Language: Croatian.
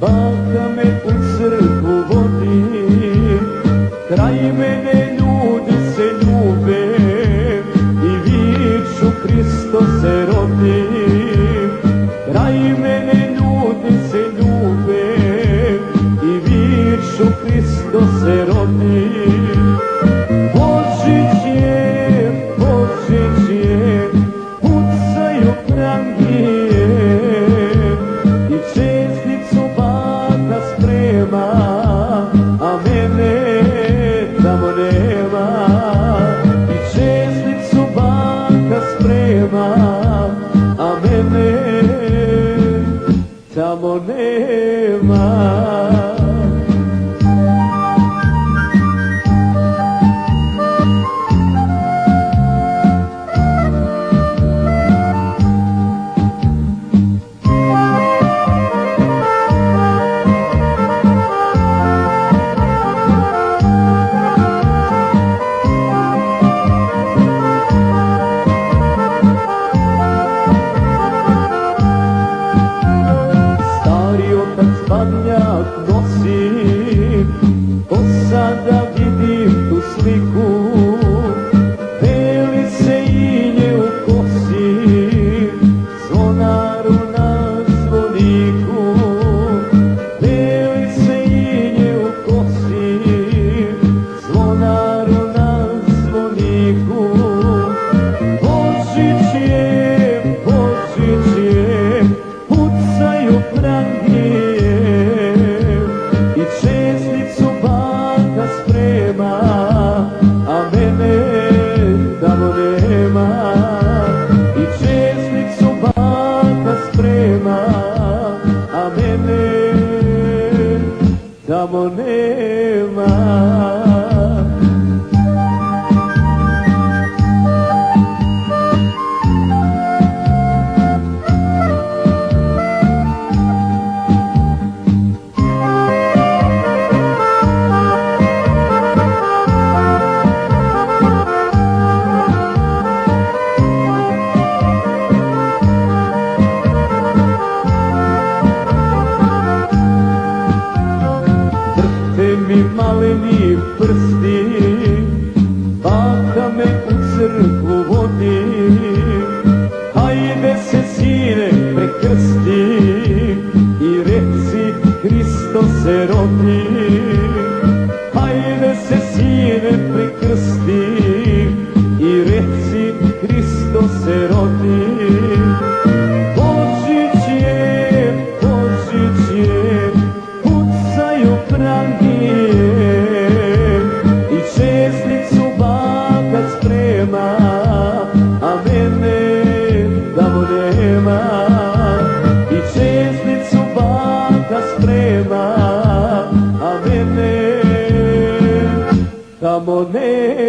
Baka me u crkvu vodi, kraj mene ljudi se ljube i viču Hristo se rodi. Kraj mene ljudi se ljube i viču Hristo se rodi. Božić je, pucaju prangije i česticu baka sprema, a mene tamo nema. I česticu baka sprema, a mene tamo nema. Badnjak nosi, ko sada vidim tu sliku, peli se inje u kosi, zvonaru na zvoniku. Peli se inje u kosi, zvonaru na zvoniku. Božić je, pucaju prangije i česticu baka sprema, a mene tamo nema. I česticu baka sprema, a mene tamo nema. Mi maleni prsti, baka me u crkvu vodi. Hajde se sine prekrsti i reci Hristo se rodi. Hajde se sine prekrsti i reci Hristo se rodi. Božić je, pucaju prangije i česticu baka sprema, a mene tamo nema. I česticu baka sprema, a mene tamo nema.